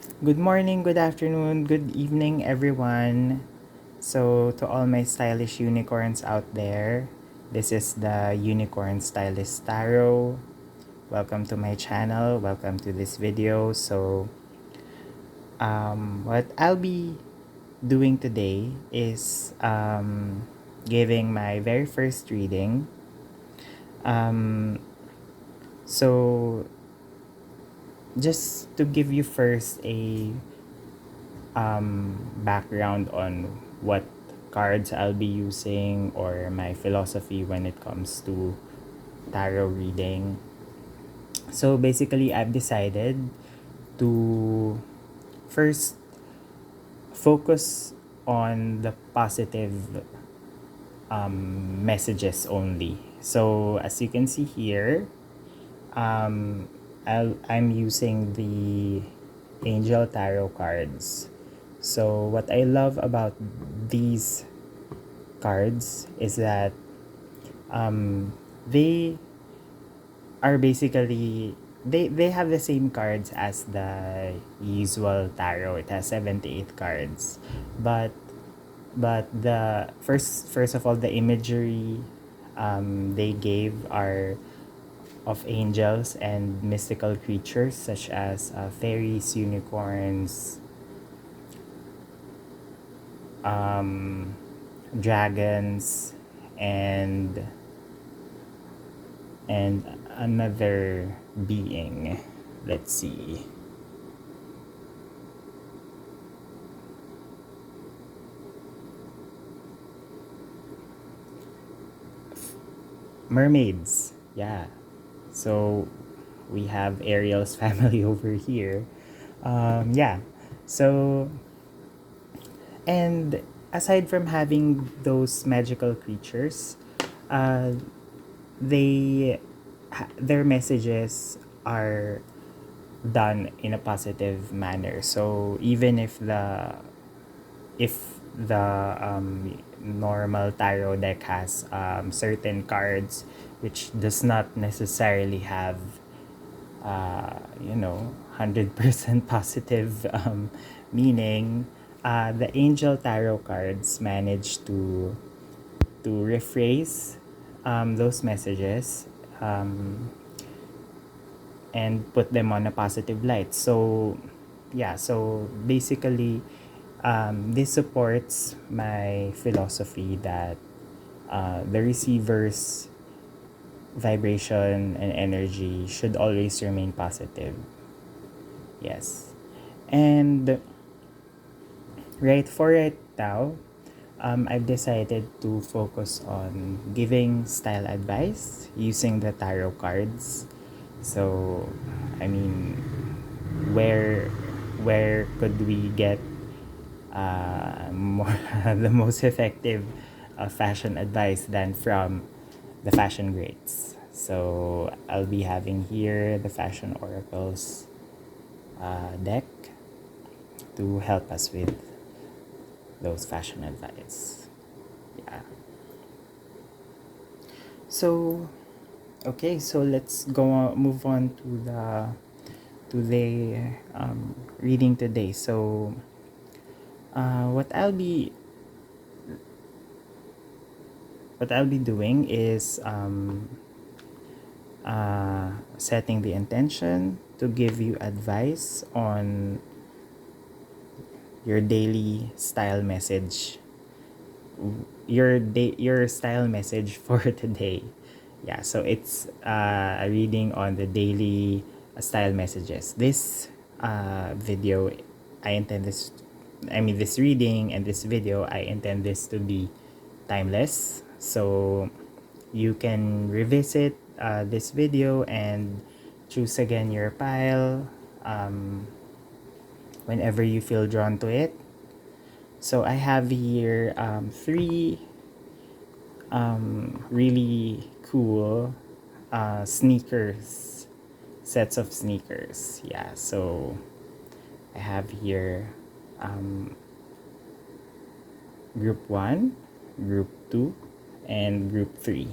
Good morning, good afternoon, good evening, everyone. So, to all my stylish unicorns out there, this is the Unicorn Stylist Tarot. Welcome to my channel. Welcome to this video. So, what I'll be doing today is giving my very first reading. Um, so, just to give you first a background on what cards I'll be using or my philosophy when it comes to tarot reading. So basically, I've decided to first focus on the positive messages only. So as you can see here, um, I'm using the Angel Tarot cards. So what I love about these cards is that they are basically they have the same cards as the usual tarot. It has 78 cards. But the first of all, the imagery they gave are of angels and mystical creatures such as fairies, unicorns, dragons, and another being. Let's see. Mermaids. Yeah. So we have Ariel's family over here. Yeah. So, and aside from having those magical creatures, uh, their messages are done in a positive manner. So even if the normal tarot deck has certain cards which does not necessarily have 100% positive meaning, the angel tarot cards manage to rephrase those messages and put them on a positive light. So yeah, so basically this supports my philosophy that the receiver's vibration and energy should always remain positive. Yes. And right now, I've decided to focus on giving style advice using the tarot cards. So, I mean, where where could we get more the most effective fashion advice than from the fashion greats? So I'll be having here the Fashion Oracles deck to help us with those fashion advice. Yeah. So okay, so let's move on to the reading today. So what I'll be doing is setting the intention to give you advice on your daily style message, your style message for today. Yeah, so it's a reading on the daily style messages. This video, I intend this, I mean, this reading and this video, I intend this to be timeless. So you can revisit this video and choose again your pile whenever you feel drawn to it. So I have here three really cool sneakers, sets of sneakers. Yeah, so I have here group 1, group 2, and group 3.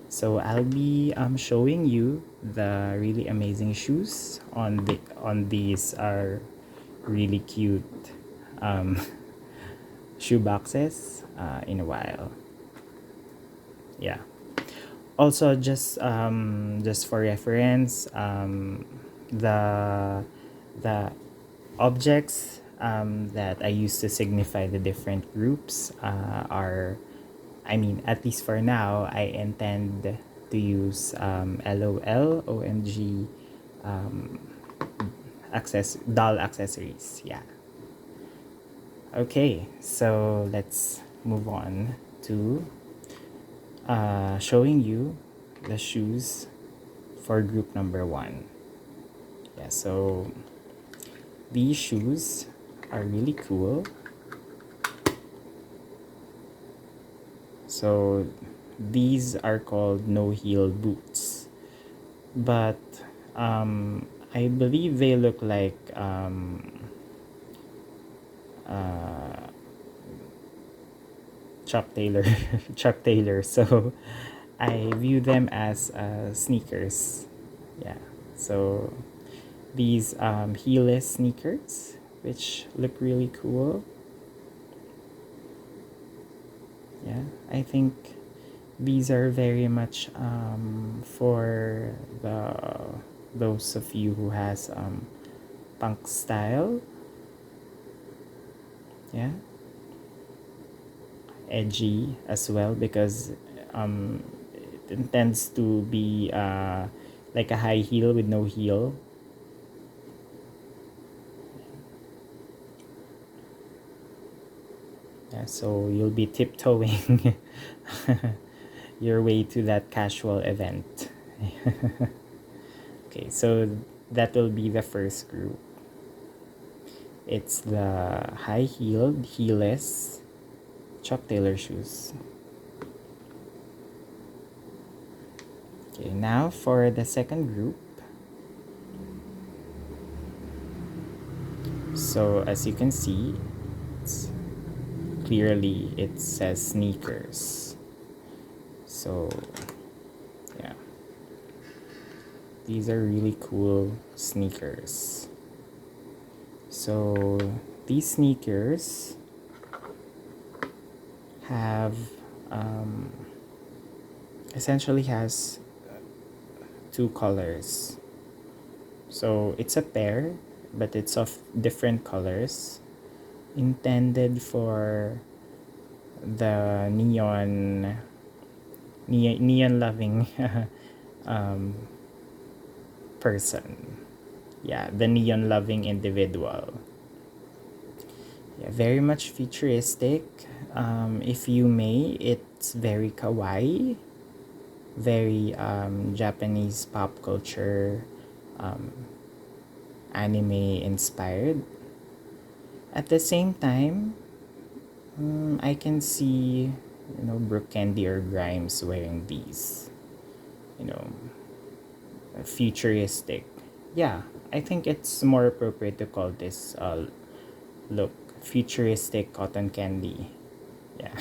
So I'll be showing you the really amazing shoes on these are really cute um, shoe boxes in a while. Yeah. Also, just for reference, the objects that I use to signify the different groups are, I mean, at least for now, I intend to use LOL, OMG, doll accessories. Yeah. Okay, so let's move on to showing you the shoes for group number 1. Yeah, so these shoes are really cool. So these are called no-heel boots, but I believe they look like Chuck Taylor, Chuck Taylor. So I view them as sneakers. Yeah. So these heelless sneakers, which look really cool. Yeah, I think these are very much for those of you who has punk style. Yeah, edgy as well, because it intends to be like a high heel with no heel. Yeah, so you'll be tiptoeing your way to that casual event. Okay, so that will be the first group. It's the high-heeled, heelless Chuck Taylor shoes. Okay, now for the second group. So as you can see, clearly it says sneakers. So yeah, these are really cool sneakers. So these sneakers have essentially has two colors. So it's a pair, but it's of different colors, intended for the neon loving person. Yeah, the neon loving individual. Yeah, very much futuristic. If you may, it's very kawaii, very Japanese pop culture, anime inspired. At the same time, I can see, Brooke Candy or Grimes wearing these, you know, futuristic. Yeah, I think it's more appropriate to call this look futuristic cotton candy. Yeah.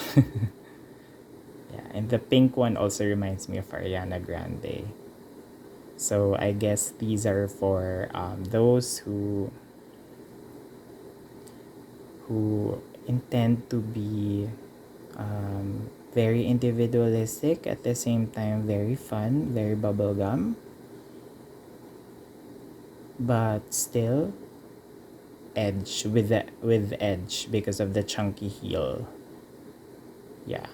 Yeah, and the pink one also reminds me of Ariana Grande. So I guess these are for those who intend to be very individualistic, at the same time very fun, very bubblegum, but still edge with edge because of the chunky heel. Yeah.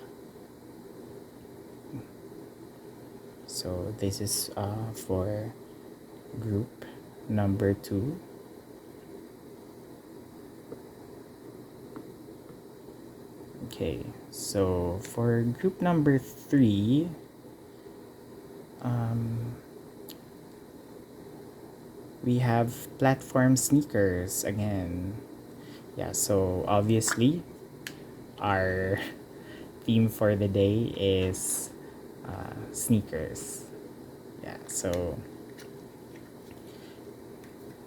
So this is for group number 2. Okay, so for group number 3, we have platform sneakers again. Yeah, so obviously our theme for the day is sneakers. Yeah, so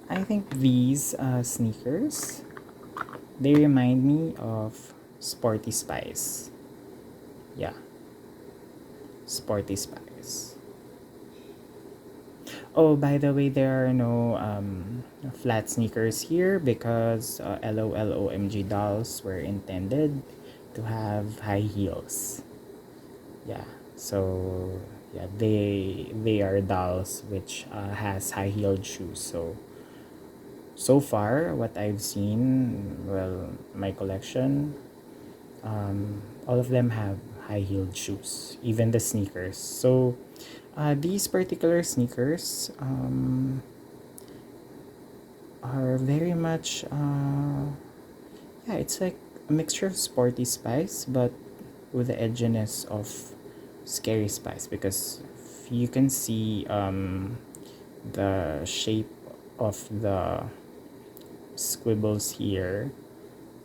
I think these sneakers, they remind me of Sporty Spice. Yeah, Sporty Spice. Oh, by the way, there are no flat sneakers here because LOLOMG dolls were intended to have high heels. Yeah, so yeah, they are dolls which has high heeled shoes. So far, what I've seen, well, my collection, all of them have high heeled shoes, even the sneakers. So these particular sneakers are very much yeah, it's like a mixture of sporty spice but with the edginess of scary spice, because you can see the shape of the squibbles here.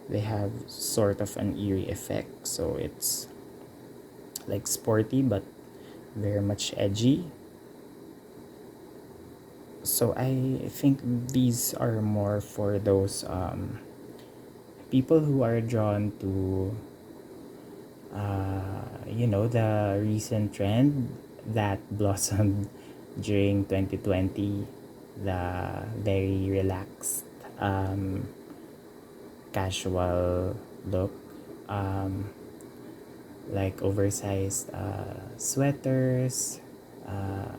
They have sort of an eerie effect, so it's like sporty but very much edgy. So I think these are more for those people who are drawn to the recent trend that blossomed during 2020, the very relaxed casual look, um, like oversized sweaters, uh,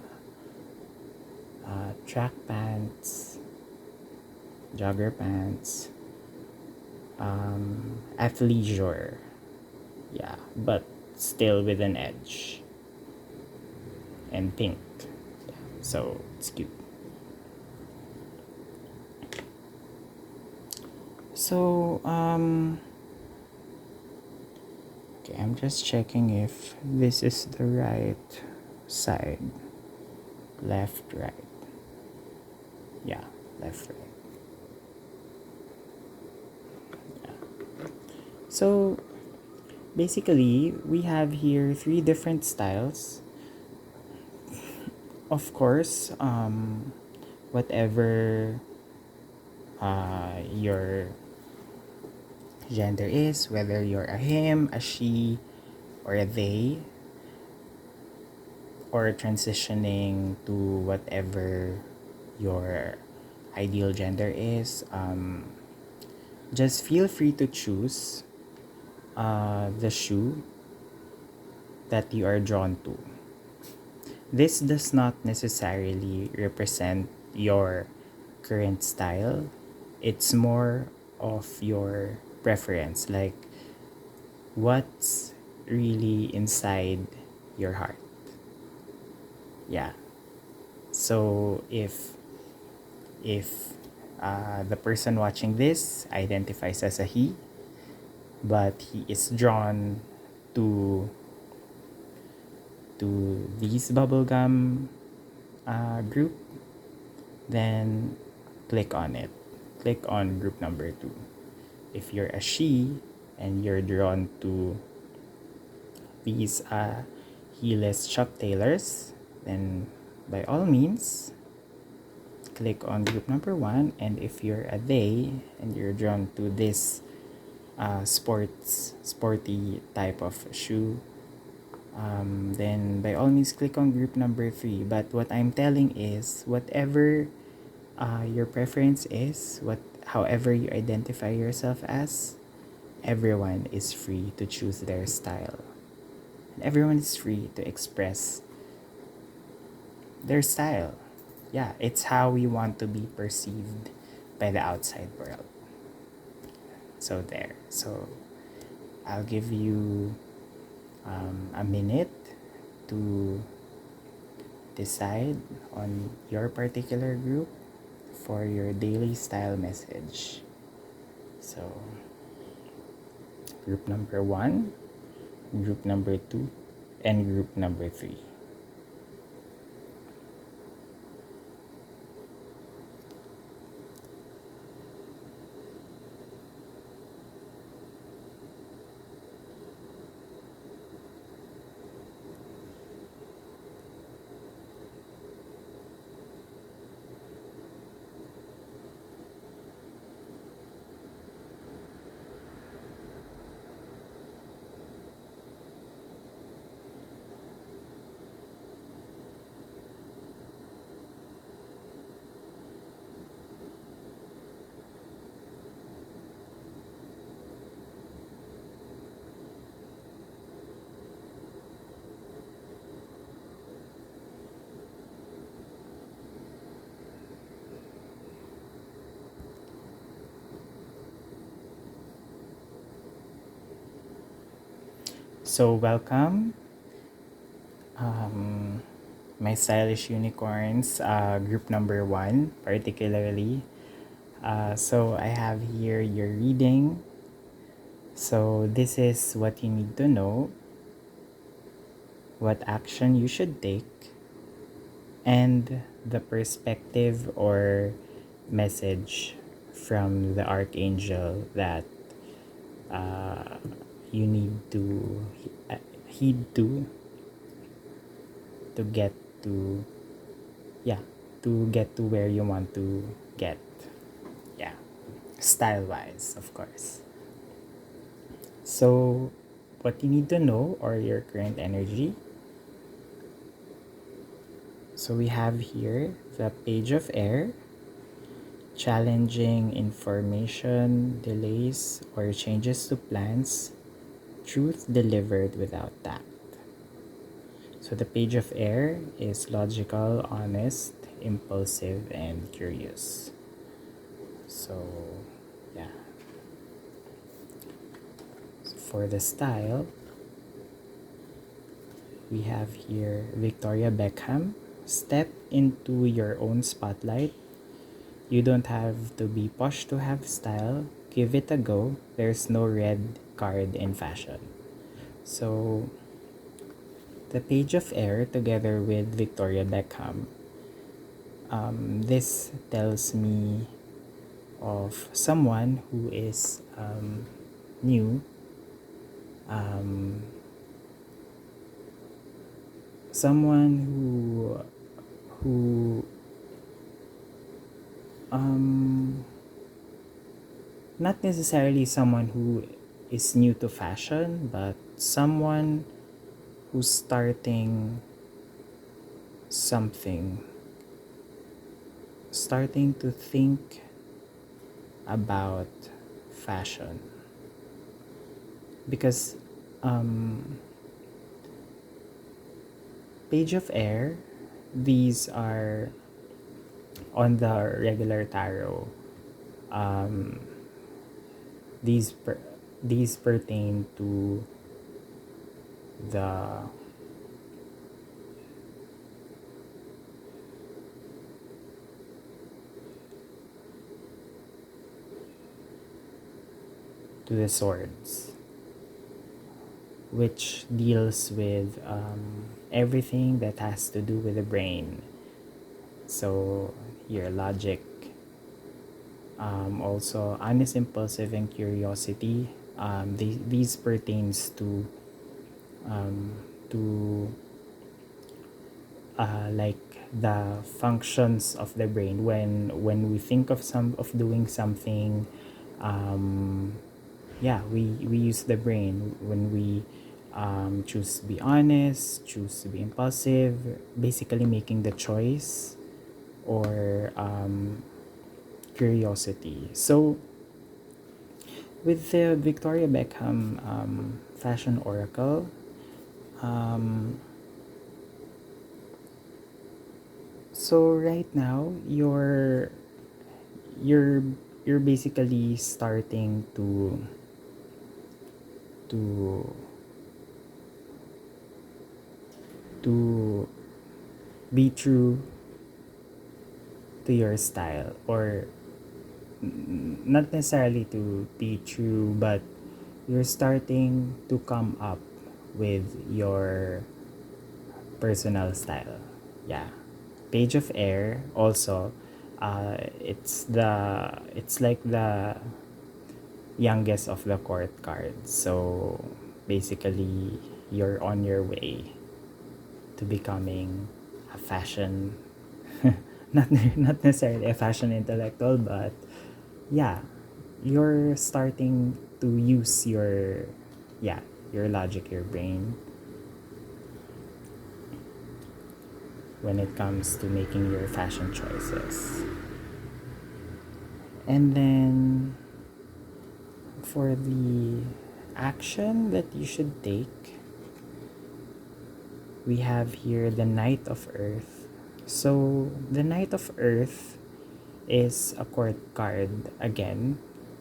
track pants, jogger pants, athleisure, yeah, but still with an edge, and pink, yeah, so it's cute. So okay, I'm just checking if this is the right side. Left, right. Yeah, left, right. So basically, we have here three different styles. Of course, whatever your gender is, whether you're a him, a she, or a they, or transitioning to whatever your ideal gender is, just feel free to choose the shoe that you are drawn to. This does not necessarily represent your current style. It's more of your preference, like what's really inside your heart. Yeah. So if the person watching this identifies as a he, but he is drawn to these bubblegum group, then click on it. Click on group number 2. If you're a she and you're drawn to these heelless Chuck Taylors, then by all means click on group number 1. And if you're a they and you're drawn to this sporty type of shoe, then by all means click on group number 3. But what I'm telling is, whatever your preference is, however you identify yourself as, everyone is free to choose their style. And everyone is free to express their style. Yeah, it's how we want to be perceived by the outside world. So there. So I'll give you a minute to decide on your particular group for your daily style message. So group number 1, group number 2, and group number 3. So welcome, my stylish unicorns, group number 1 particularly. So I have here your reading. So this is what you need to know, what action you should take, and the perspective or message from the archangel that you need to heed to get to, yeah, to get to where you want to get, yeah, style wise, of course. So what you need to know, or your current energy. So we have here the Page of Air, challenging information, delays, or changes to plans, truth delivered without tact. So the Page of Air is logical, honest, impulsive, and curious. So, yeah. So for the style, we have here Victoria Beckham. Step into your own spotlight. You don't have to be posh to have style. Give it a go. There's no red card in fashion. So, the Page of Air together with Victoria Beckham. This tells me of someone who is new, someone who not necessarily someone who is new to fashion, but someone who's starting something, starting to think about fashion, because Page of Air, these are on the regular tarot. These pertain to the swords, which deals with everything that has to do with the brain. So your logic, also honest, impulsive, and curiosity. These pertains to like the functions of the brain when we think of doing something. Yeah, we use the brain when we choose to be honest, choose to be impulsive, basically making the choice, or curiosity. So with the Victoria Beckham fashion oracle, so right now you're basically starting to be true to your style, or not necessarily to be true, but you're starting to come up with your personal style. Yeah. Page of Air also, it's like the youngest of the court cards. So basically you're on your way to becoming a fashion not necessarily a fashion intellectual, but yeah, you're starting to use your logic, your brain, when it comes to making your fashion choices. And then for the action that you should take, we have here the Knight of Earth. So the Knight of Earth is a court card again.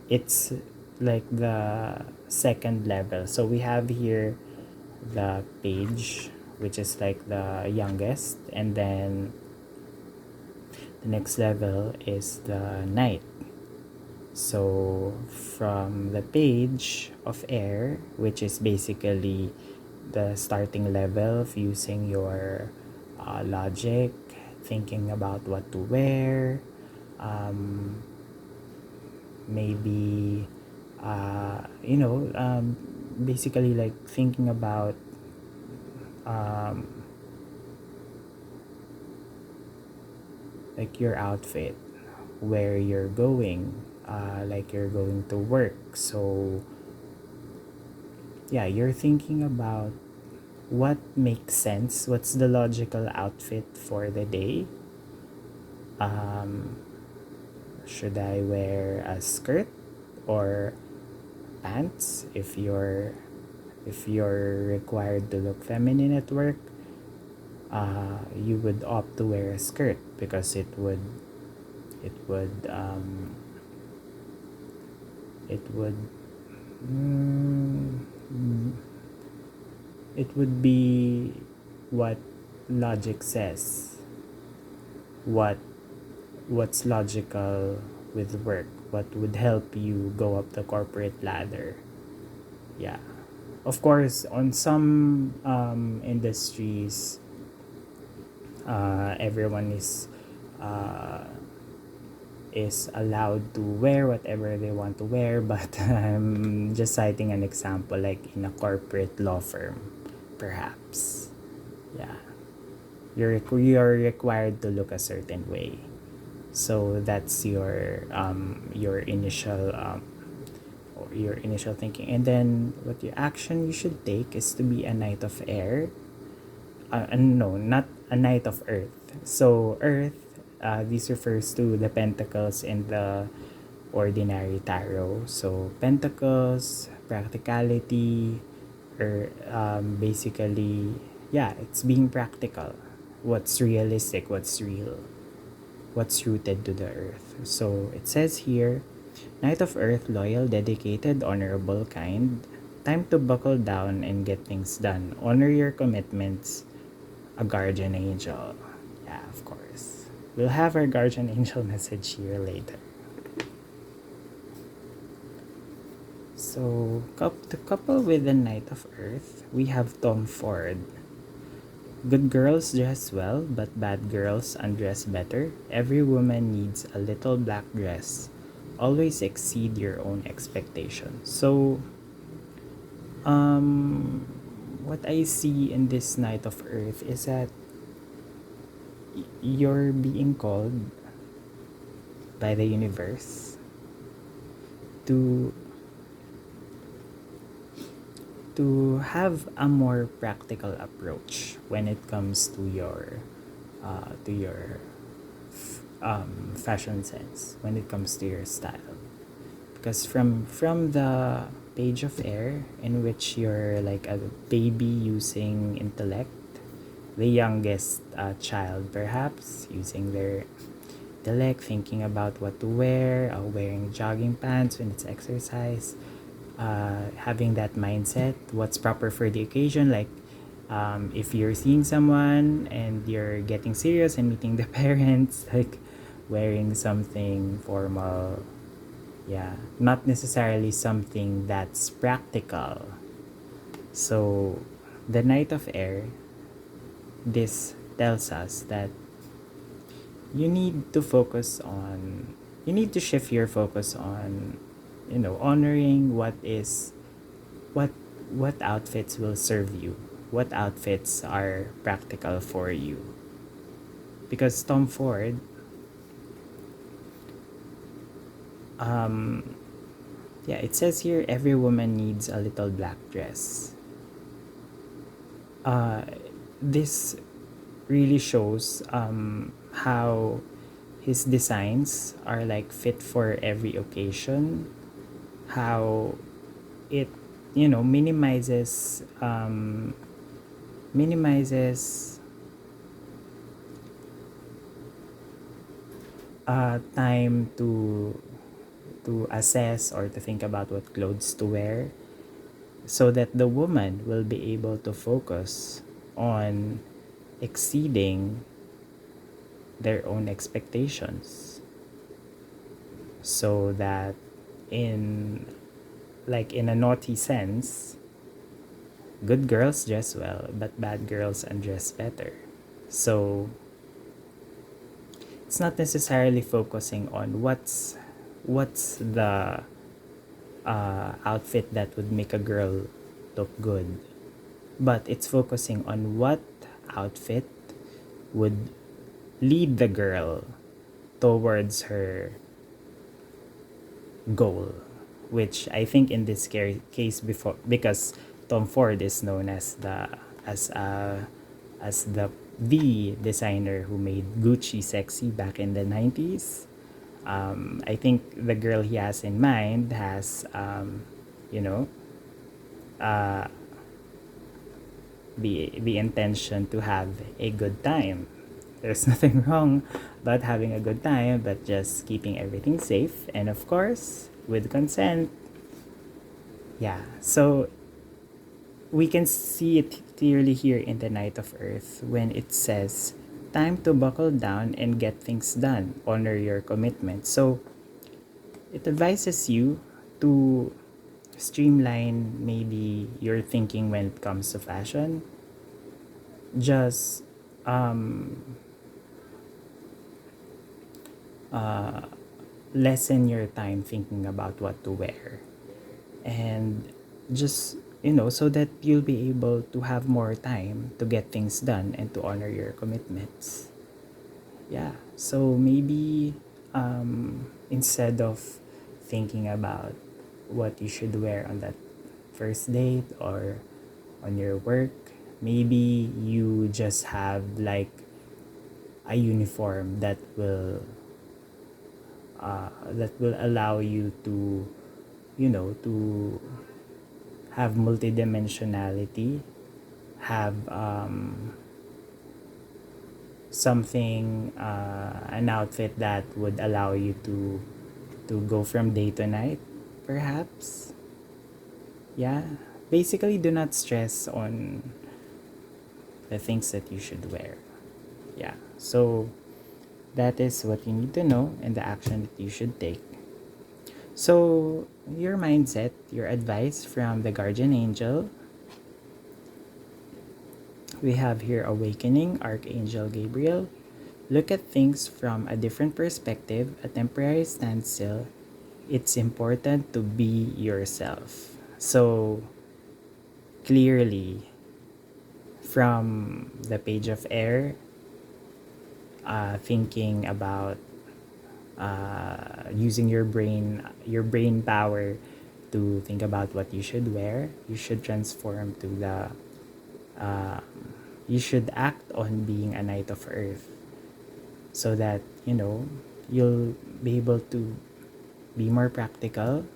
It's like the second level. So we have here the page, which is like the youngest, and then the next level is the knight. So from the page of air, which is basically the starting level of using your logic, thinking about what to wear, maybe basically like thinking about like your outfit, where you're going, like you're going to work. So yeah, you're thinking about what makes sense, what's the logical outfit for the day. Should I wear a skirt or pants? If you're required to look feminine at work, you would opt to wear a skirt because it would mm, it would be what logic says, what's logical with work, what would help you go up the corporate ladder. Yeah, of course, on some industries, everyone is allowed to wear whatever they want to wear, but I'm just citing an example, like in a corporate law firm, perhaps. Yeah, you're required to look a certain way. So that's your initial thinking, and then what your action you should take is to be a knight of air. No, not a knight of earth. So earth, this refers to the pentacles in the ordinary tarot. So pentacles, practicality, or basically, yeah, it's being practical. What's realistic, what's real, what's rooted to the earth. So it says here, Knight of Earth, loyal, dedicated, honorable, kind. Time to buckle down and get things done. Honor your commitments. A guardian angel. Yeah, of course. We'll have our guardian angel message here later. So, to couple with the Knight of Earth, we have Tom Ford. Good girls dress well, but bad girls undress better. Every woman needs a little black dress. Always exceed your own expectations. So, what I see in this Knight of Earth is that you're being called by the universe to have a more practical approach when it comes to your fashion sense, when it comes to your style. Because from the page of air, in which you're like a baby using intellect, the youngest child perhaps using their intellect, thinking about what to wear, wearing jogging pants when it's exercise, having that mindset, what's proper for the occasion. Like if you're seeing someone and you're getting serious and meeting the parents, like wearing something formal. Yeah, not necessarily something that's practical. So the Knight of Air, this tells us that you need to shift your focus on, honoring what outfits will serve you, what outfits are practical for you. Because Tom Ford, yeah, it says here every woman needs a little black dress. This really shows how his designs are like fit for every occasion, how it minimizes time to assess or to think about what clothes to wear. so that the woman will be able to focus on exceeding their own expectations, so that in in a naughty sense, good girls dress well but bad girls undress better. So it's not necessarily focusing on what's the outfit that would make a girl look good, but it's focusing on what outfit would lead the girl towards her goal, which I think in this case, before, because Tom Ford is known as as the designer who made Gucci sexy back in the 90s. I think the girl he has in mind has you know the intention to have a good time. There's nothing wrong about having a good time, but just keeping everything safe and, of course, with consent. Yeah, so we can see it clearly here in the Knight of Earth when it says, time to buckle down and get things done. Honor your commitment. So it advises you to streamline maybe your thinking when it comes to fashion. Just lessen your time thinking about what to wear, and just so that you'll be able to have more time to get things done and to honor your commitments. Yeah, so maybe instead of thinking about what you should wear on that first date or on your work, maybe you just have like a uniform that will allow you to to have multidimensionality, have something, an outfit that would allow you to go from day to night, perhaps. Yeah, basically do not stress on the things that you should wear. Yeah, so that is what you need to know and the action that you should take. So your mindset, your advice from the guardian angel, we have here awakening, Archangel Gabriel. Look at things from a different perspective, a temporary standstill. It's important to be yourself. So clearly, from the page of air, thinking about using your brain power to think about what you should wear, you should transform to the you should act on being a Knight of Earth, so that you'll be able to be more practical,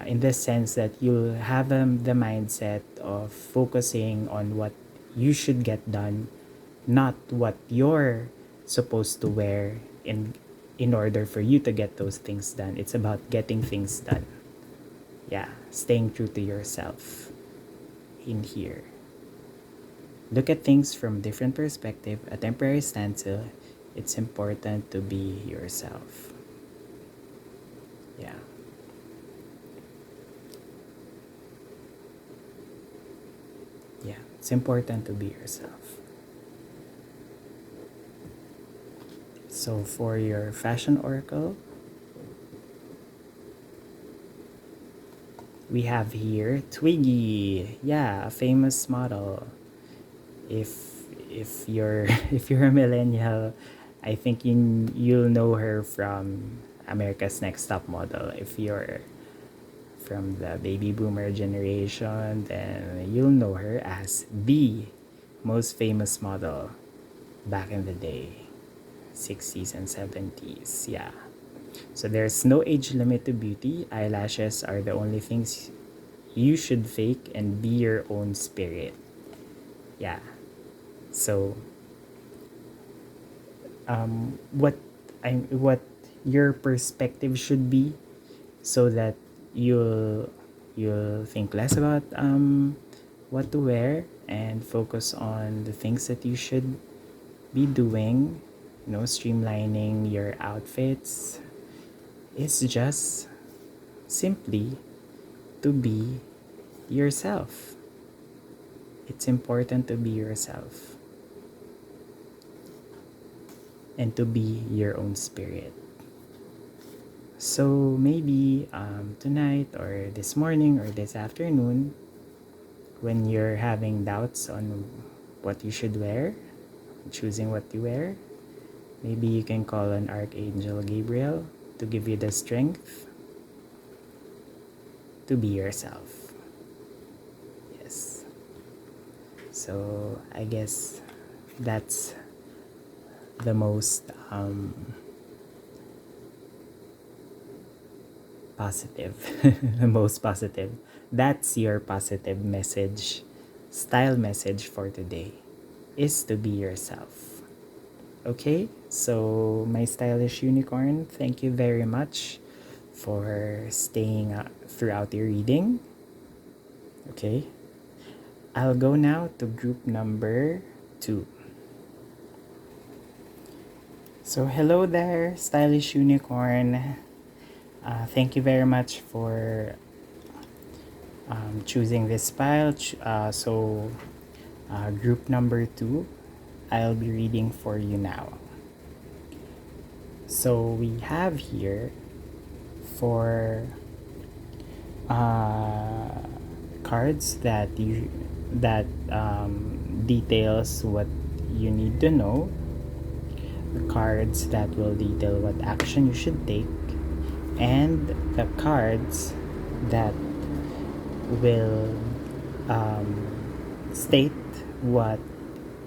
in the sense that you'll have the mindset of focusing on what you should get done, not what you're supposed to wear in order for you to get those things done. It's about getting things done. Yeah, staying true to yourself in here. Look at things from different perspective, a temporary standstill. It's important to be yourself. Yeah. Yeah, it's important to be yourself. So for your fashion oracle, we have here Twiggy. Yeah, a famous model. If you're if you're a millennial, I think you'll know her from America's Next Top Model. If you're from the baby boomer generation, then you'll know her as the most famous model back in the day, 60s and 70s. Yeah. So there's no age limit to beauty. Eyelashes are the only things you should fake and be your own spirit. Yeah. So what your perspective should be, so that you'll You'll think less about what to wear and focus on the things that you should be doing. Streamlining your outfits is just simply to be yourself. It's important to be yourself and to be your own spirit. So maybe tonight or this morning or this afternoon, when you're having doubts on what you should wear, choosing what you wear, maybe you can call on Archangel Gabriel to give you the strength to be yourself. Yes. So I guess that's the most positive. The most positive. That's your positive message, style message for today, is to be yourself. Okay, so my stylish unicorn, thank you very much for staying throughout your reading. Okay, I'll go now to group number 2. So hello there, stylish unicorn. Thank you very much for choosing this file. Group number 2, I'll be reading for you now. So we have here for cards that details what you need to know, the cards that will detail what action you should take, and the cards that will state what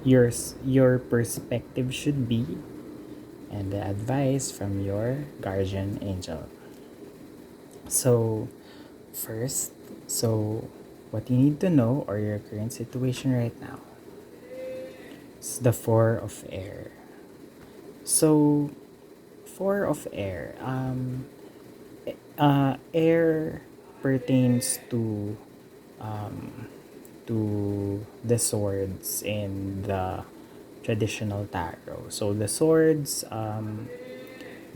your perspective should be, and the advice from your guardian angel. So first, what you need to know or your current situation right now is the 4 of air. So 4 of air, air pertains to the swords in the traditional tarot. So the swords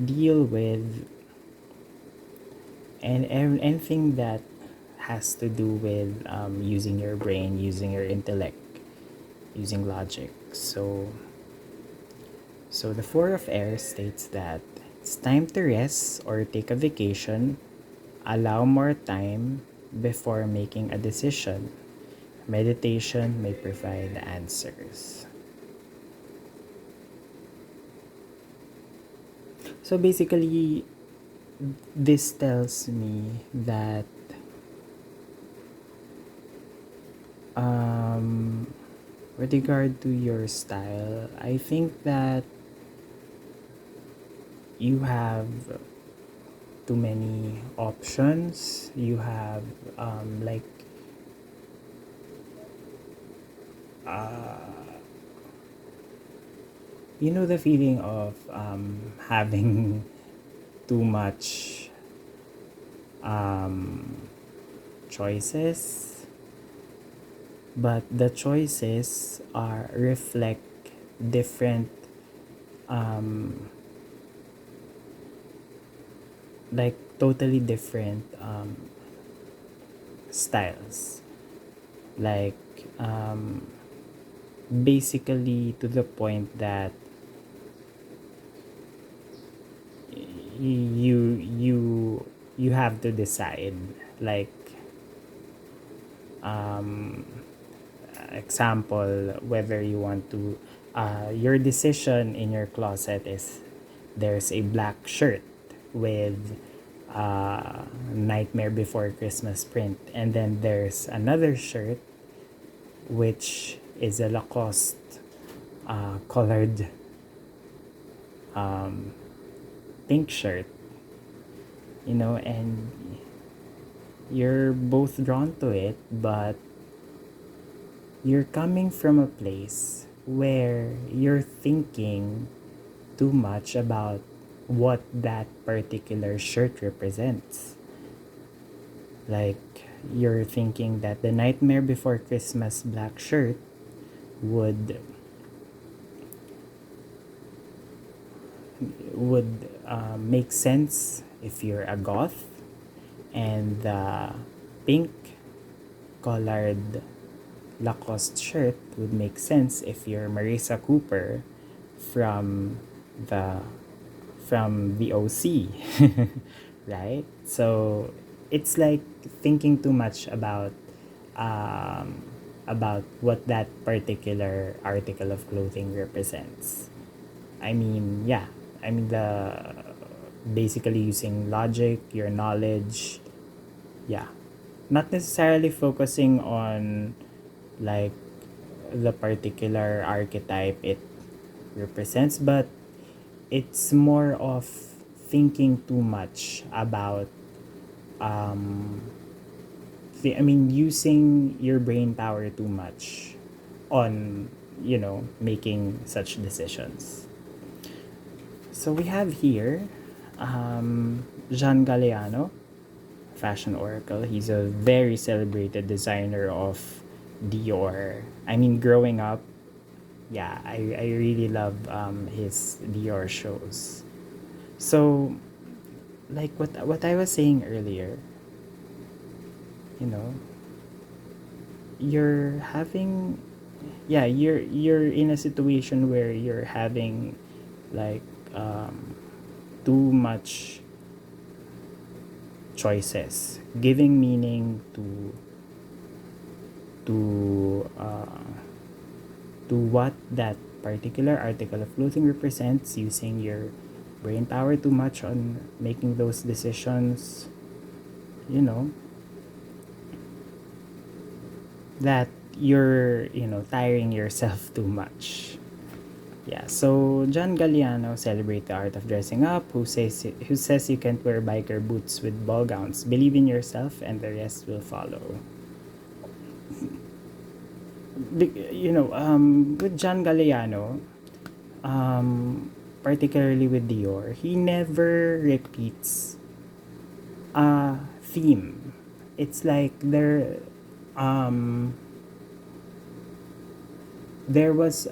deal with anything that has to do with using your brain, using your intellect, using logic. So the 4 of air states that it's time to rest or take a vacation. Allow more time before making a decision. Meditation may provide answers. So basically, this tells me that with regard to your style, I think that you have too many options. You have the feeling of having too much choices, but the choices reflect different totally different styles, basically to the point that you have to decide, example, whether you want to your decision in your closet is there's a black shirt with Nightmare Before Christmas print, and then there's another shirt which is a Lacoste colored pink shirt, and you're both drawn to it, but you're coming from a place where you're thinking too much about what that particular shirt represents. you're thinking that the Nightmare Before Christmas black shirt would make sense if you're a goth, and the pink collared Lacoste shirt would make sense if you're Marissa Cooper from the OC. Right? So it's like thinking too much about what that particular article of clothing represents. I mean, yeah. I mean, the basically using logic, your knowledge, yeah. Not necessarily focusing on like the particular archetype it represents, but it's more of thinking too much about using your brain power too much on making such decisions. So we have here Gian Galliano, fashion oracle. He's a very celebrated designer of Dior. I mean, growing up, yeah, I really love his Dior shows. So, like what I was saying earlier, you know, you're having, yeah, you're in a situation where you're having like too much choices, giving meaning to what that particular article of clothing represents, using your brain power too much on making those decisions, that you're tiring yourself too much. Yeah, so John Galliano celebrate the art of dressing up, who says you can't wear biker boots with ball gowns. Believe in yourself and the rest will follow. With John Galliano, particularly with Dior, he never repeats a theme. It's like there was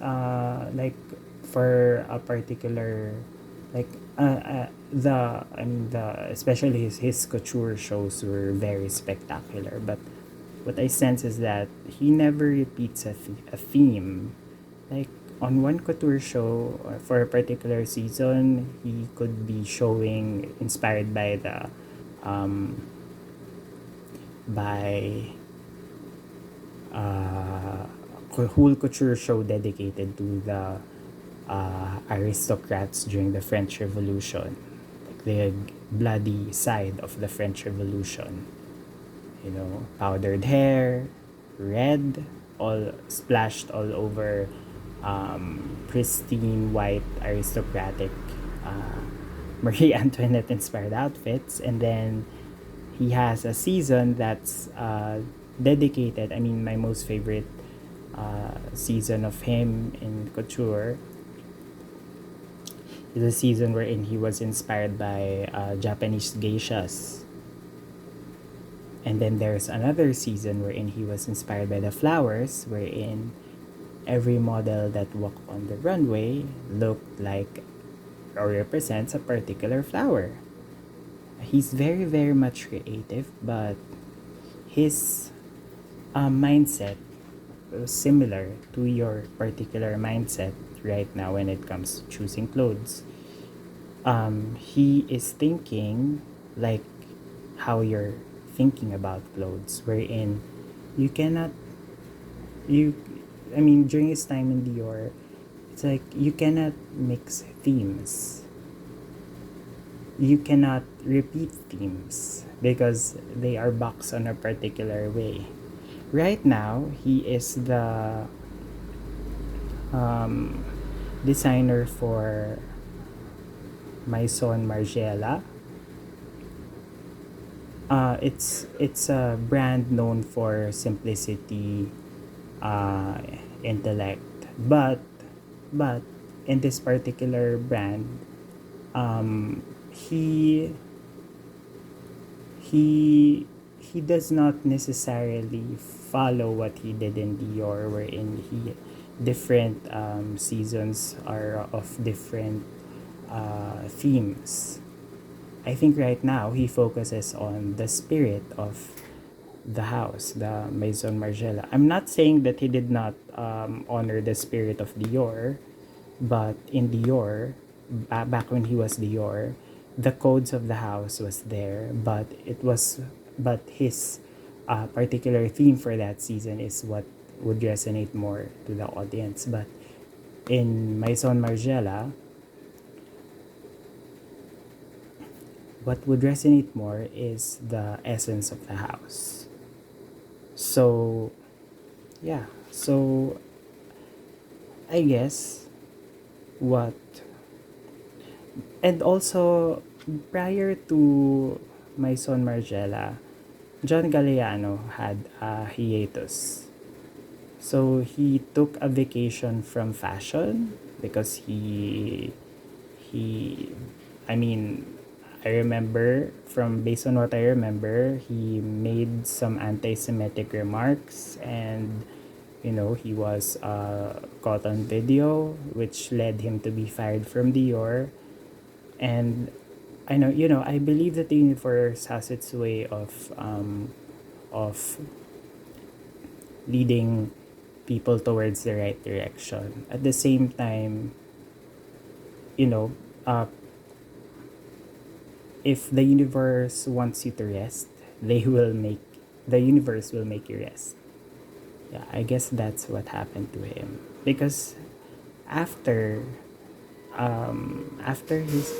like for a particular like the especially his couture shows were very spectacular, but what I sense is that he never repeats a theme. Like on one couture show for a particular season, he could be showing inspired by the by whole couture show dedicated to the aristocrats during the French Revolution, like the bloody side of the French Revolution. Powdered hair, red, all splashed all over pristine white aristocratic Marie Antoinette inspired outfits. And then he has a season that's dedicated. I mean, my most favorite season of him in couture is a season wherein he was inspired by Japanese geishas. And then there's another season wherein he was inspired by the flowers, wherein every model that walked on the runway looked like or represents a particular flower. He's very, very much creative, but his mindset is similar to your particular mindset right now when it comes to choosing clothes. He is thinking like how you're thinking about clothes, wherein during his time in Dior, it's like you cannot mix themes, you cannot repeat themes because they are boxed on a particular way. Right now he is the designer for Maison Margiela. It's a brand known for simplicity, intellect, but in this particular brand, he he does not necessarily follow what he did in Dior, wherein he different seasons are of different themes. I think right now he focuses on the spirit of the house, the Maison Margiela. I'm not saying that he did not honor the spirit of Dior, but in Dior, back when he was Dior, the codes of the house was there, but his particular theme for that season is what would resonate more to the audience. But in Maison Margiela, what would resonate more is the essence of the house. So, yeah. So, I guess what, and also prior to Maison Margiela, John Galliano had a hiatus. So he took a vacation from fashion because he I mean, I remember from based on what I remember, he made some anti-Semitic remarks, and he was caught on video, which led him to be fired from Dior. And I know, I believe that the universe has its way of leading people towards the right direction. At the same time, you know, uh, if the universe wants you to rest, the universe will make you rest. Yeah, I guess that's what happened to him. Because after after his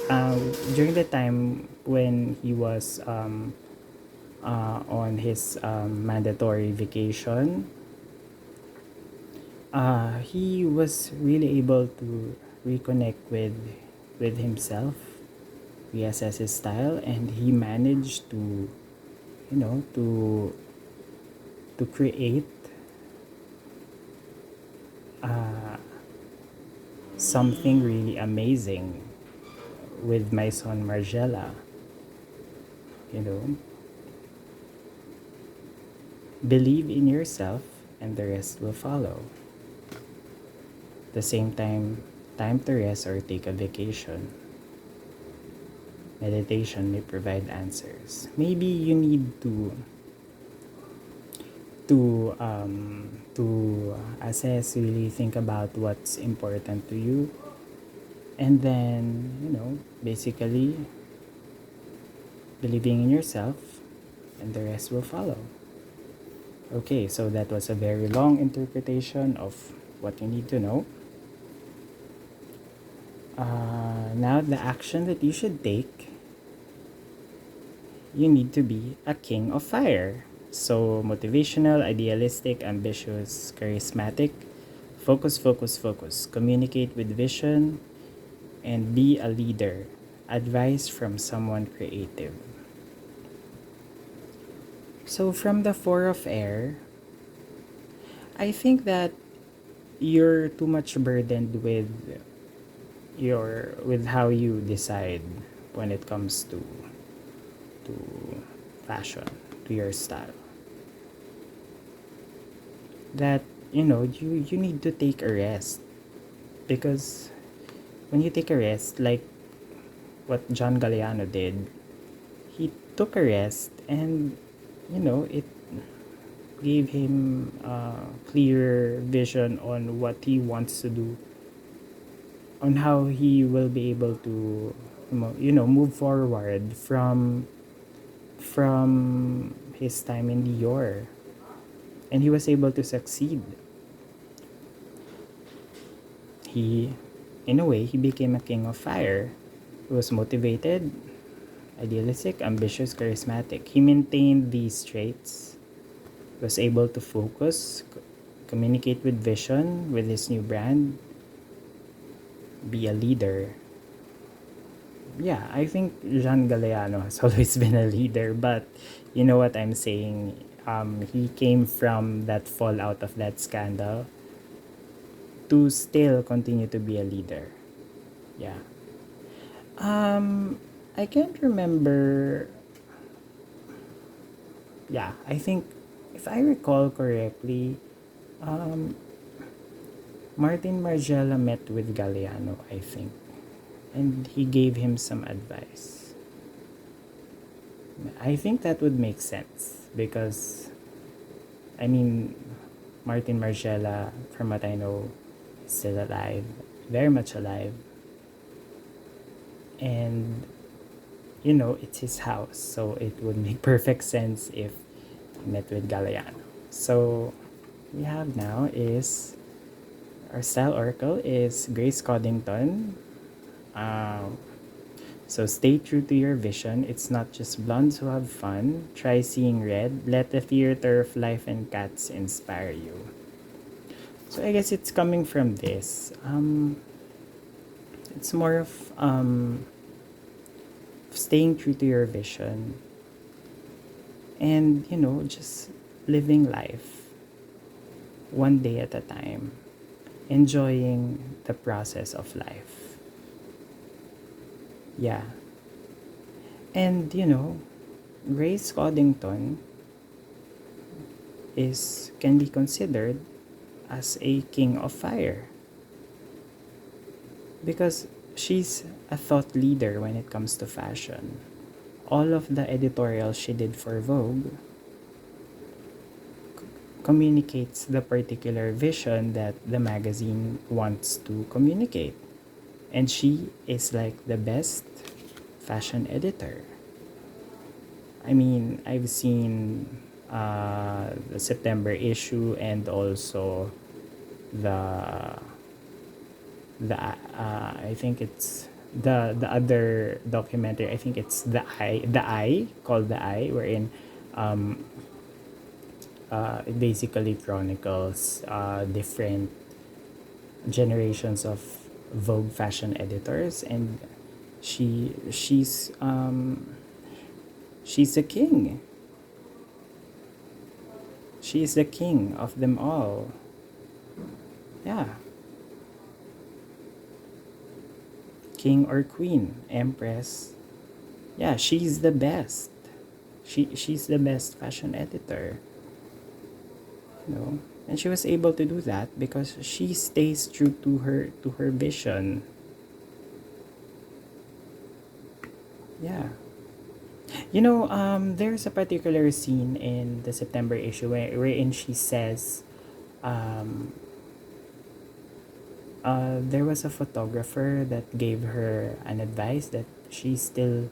during the time when he was on his mandatory vacation, he was really able to reconnect with himself, reassess his style, and he managed to you know to create something really amazing with Maison Margiela. You know, believe in yourself, and the rest will follow. At the same time to rest or take a vacation. Meditation may provide answers. Maybe you need to assess, really think about what's important to you, and then basically believing in yourself, and the rest will follow. Okay, so that was a very long interpretation of what you need to know. Now the action that you should take, you need to be a king of fire. So motivational, idealistic, ambitious, charismatic. Focus, focus, focus. Communicate with vision and be a leader. Advice from someone creative. So from the Four of Air, I think that you're too much burdened with how you decide when it comes to fashion, to your style. That you need to take a rest, because when you take a rest, like what John Galliano did, he took a rest, and it gave him a clear vision on what he wants to do, on how he will be able to move forward from his time in Dior, and he was able to succeed. He In a way, he became a king of fire. He was motivated, idealistic, ambitious, charismatic. He maintained these traits, was able to focus, communicate with vision with his new brand, be a leader. Yeah, I think Jean Galliano has always been a leader, but you know what I'm saying? He came from that fallout of that scandal to still continue to be a leader. Yeah. I can't remember yeah, I think if I recall correctly, Martin Margiela met with Galliano, I think, and he gave him some advice. I think that would make sense because, I mean, Martin Margiela, from what I know, is still alive, very much alive. And, you know, it's his house, so it would make perfect sense if he met with Galliano. So, we have now is our style oracle is Grace Coddington. So stay true to your vision. It's not just blondes who have fun. Try seeing red. Let the theater of life and cats inspire you. So I guess it's coming from this. It's more of staying true to your vision. And, you know, just living life one day at a time. Enjoying the process of life. Yeah. And, you know, Grace Coddington can be considered as a king of fire. Because she's a thought leader when it comes to fashion. All of the editorials she did for Vogue communicates the particular vision that the magazine wants to communicate. And she is like the best fashion editor. I mean, I've seen the September issue and also the I think it's the other documentary. I think it's the Eye called the Eye, wherein it basically chronicles different generations of Vogue fashion editors, and she's the king. She is the king of them all. Yeah. King or queen, empress. Yeah, she's the best. She's the best fashion editor. You know, and she was able to do that because she stays true to her vision. Yeah. You know, there's a particular scene in the September issue wherein she says, there was a photographer that gave her an advice that she still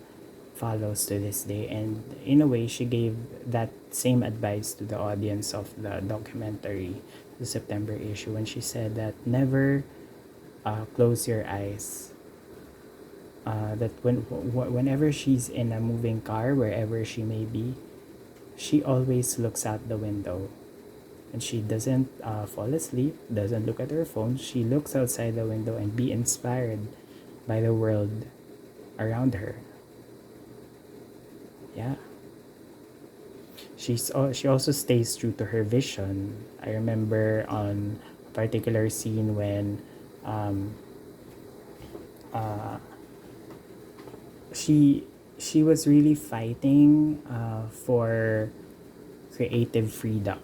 follows to this day, and in a way she gave that same advice to the audience of the documentary, the September issue, when she said that never close your eyes. That whenever she's in a moving car, wherever she may be, she always looks out the window, and she doesn't fall asleep, doesn't look at her phone. She looks outside the window and be inspired by the world around her. Yeah. She also stays true to her vision. I remember on a particular scene when she was really fighting for creative freedom.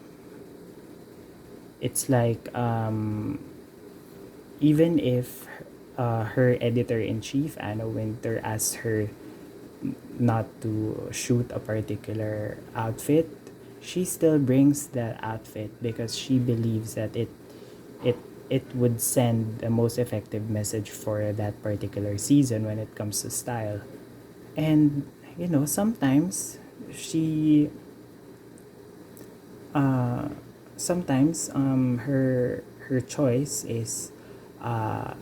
It's like even if her editor-in-chief, Anna Wintour, asked her not to shoot a particular outfit, she still brings that outfit because she believes that it would send the most effective message for that particular season when it comes to style. And you know, sometimes she her choice is Anna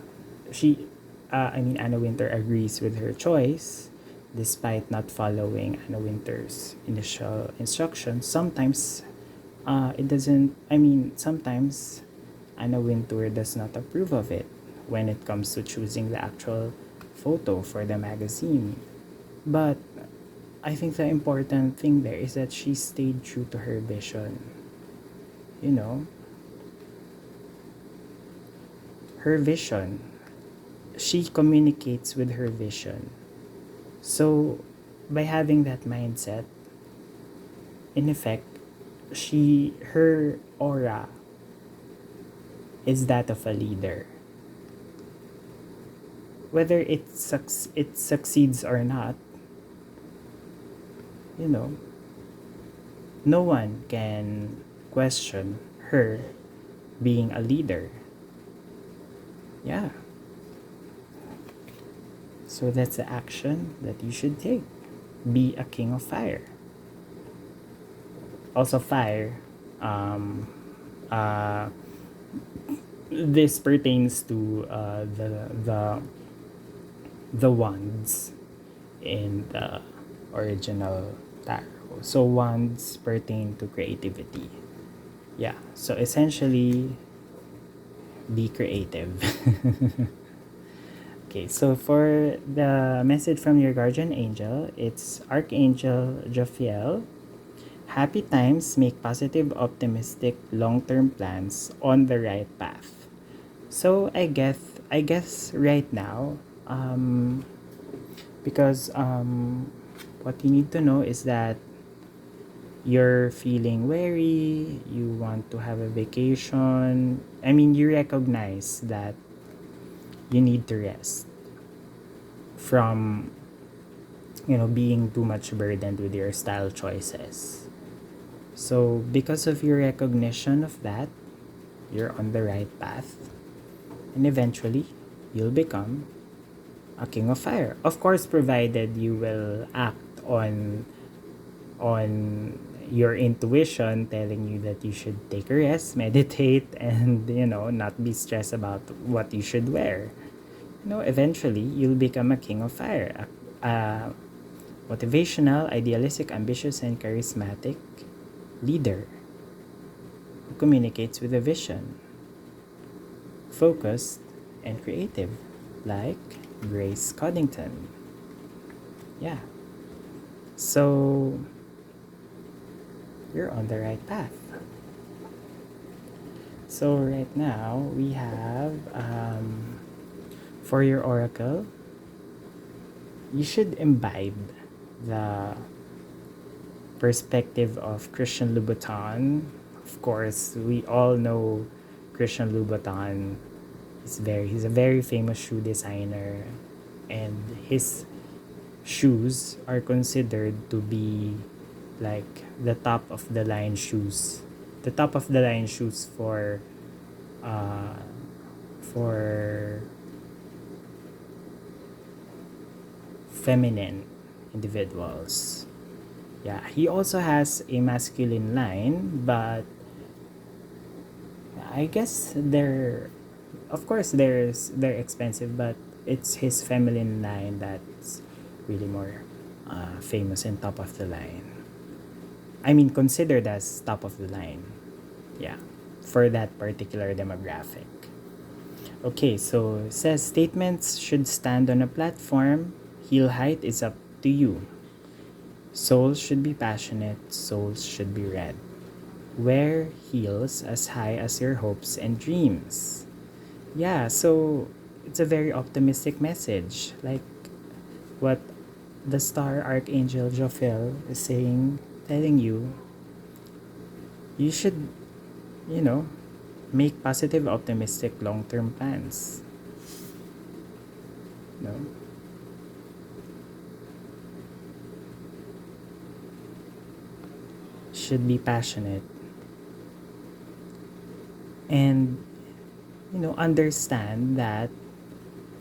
Wintour agrees with her choice despite not following Anna Wintour's initial instructions. Sometimes it doesn't I mean sometimes Anna Wintour does not approve of it when it comes to choosing the actual photo for the magazine. But I think the important thing there is that she stayed true to her vision. You know, her vision. She communicates with her vision. So, by having that mindset, in effect, her aura is that of a leader. Whether it succeeds or not, you know, no one can question her being a leader. Yeah. So that's the action that you should take. Be a king of fire. Also, fire. Uh, this pertains to the wands in the original tarot. So wands pertain to creativity. Yeah. So essentially, be creative. Okay, so for the message from your guardian angel, it's Archangel Jophiel. Happy times, make positive, optimistic, long-term plans on the right path. So I guess right now, because what you need to know is that you're feeling weary, you want to have a vacation. I mean, you recognize that you need to rest from being too much burdened with your style choices. So because of your recognition of that, you're on the right path, and eventually you'll become a king of fire, of course, provided you will act on your intuition telling you that you should take a rest, meditate, and not be stressed about what you should wear. Eventually you'll become a king of fire, a motivational, idealistic, ambitious, and charismatic leader who communicates with a vision, focused and creative, like Grace Coddington. Yeah. So you're on the right path. So right now we have for your oracle, you should imbibe the perspective of Christian Louboutin. Of course, we all know Christian Louboutin. He's a very famous shoe designer, and his shoes are considered to be like the top of the line shoes. The top of the line shoes for feminine individuals. Yeah, he also has a masculine line, but I guess they're expensive, but it's his feminine line that's really more famous and top of the line. I mean, considered as top of the line. Yeah, for that particular demographic. Okay, so it says statements should stand on a platform. Heel height is up to you. Souls should be passionate. Souls should be red. Wear heels as high as your hopes and dreams. Yeah, so it's a very optimistic message. Like what the star Archangel Jophiel is saying, telling you, you should, make positive, optimistic, long-term plans. No? Should be passionate. And, understand that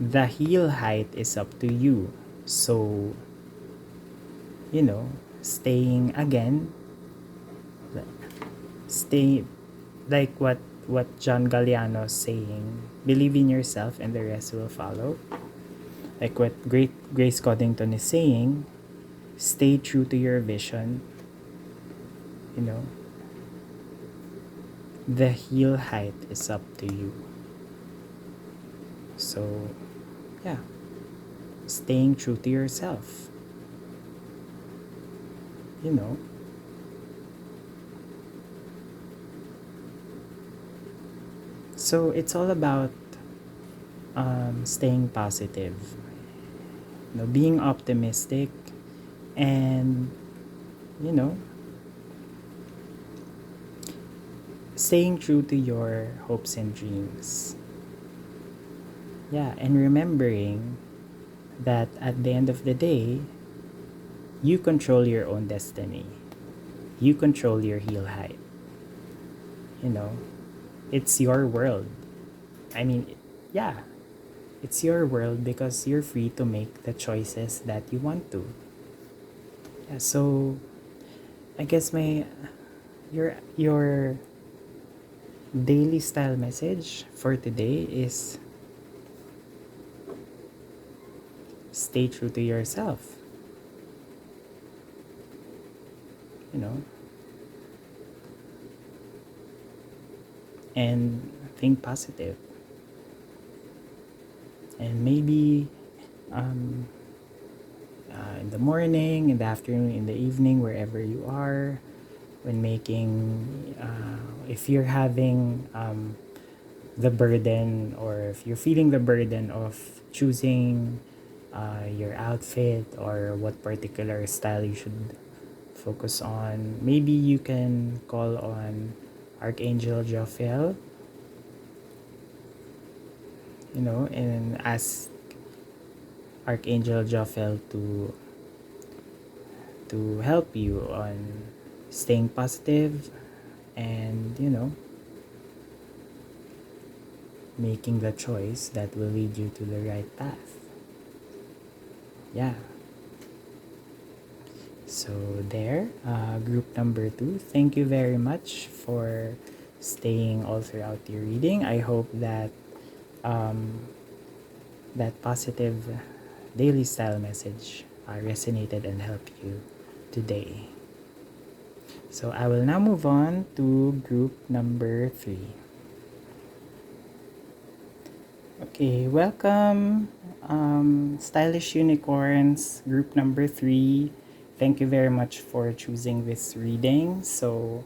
the heel height is up to you. So, staying again, stay like what John Galliano is saying, believe in yourself and the rest will follow. Like what Grace Coddington is saying, stay true to your vision. The heel height is up to you. So, yeah, staying true to yourself. So it's all about staying positive, being optimistic, and staying true to your hopes and dreams. Yeah, and remembering that at the end of the day, you control your own destiny. You control your heel height. You know, it's your world. I mean, yeah, it's your world because you're free to make the choices that you want to. Yeah, so I guess your daily style message for today is stay true to yourself. You know, and think positive. And maybe um, in the morning, in the afternoon, in the evening, wherever you are, when making, if you're having the burden, or if you're feeling the burden of choosing your outfit or what particular style you should focus on, maybe you can call on Archangel Jophiel, and ask Archangel Jophiel to help you on staying positive and making the choice that will lead you to the right path. Yeah. So there, group number 2, thank you very much for staying all throughout your reading. I hope that that positive daily style message resonated and helped you today. So I will now move on to group number 3. Okay, welcome, Stylish Unicorns, group number 3. Thank you very much for choosing this reading. So,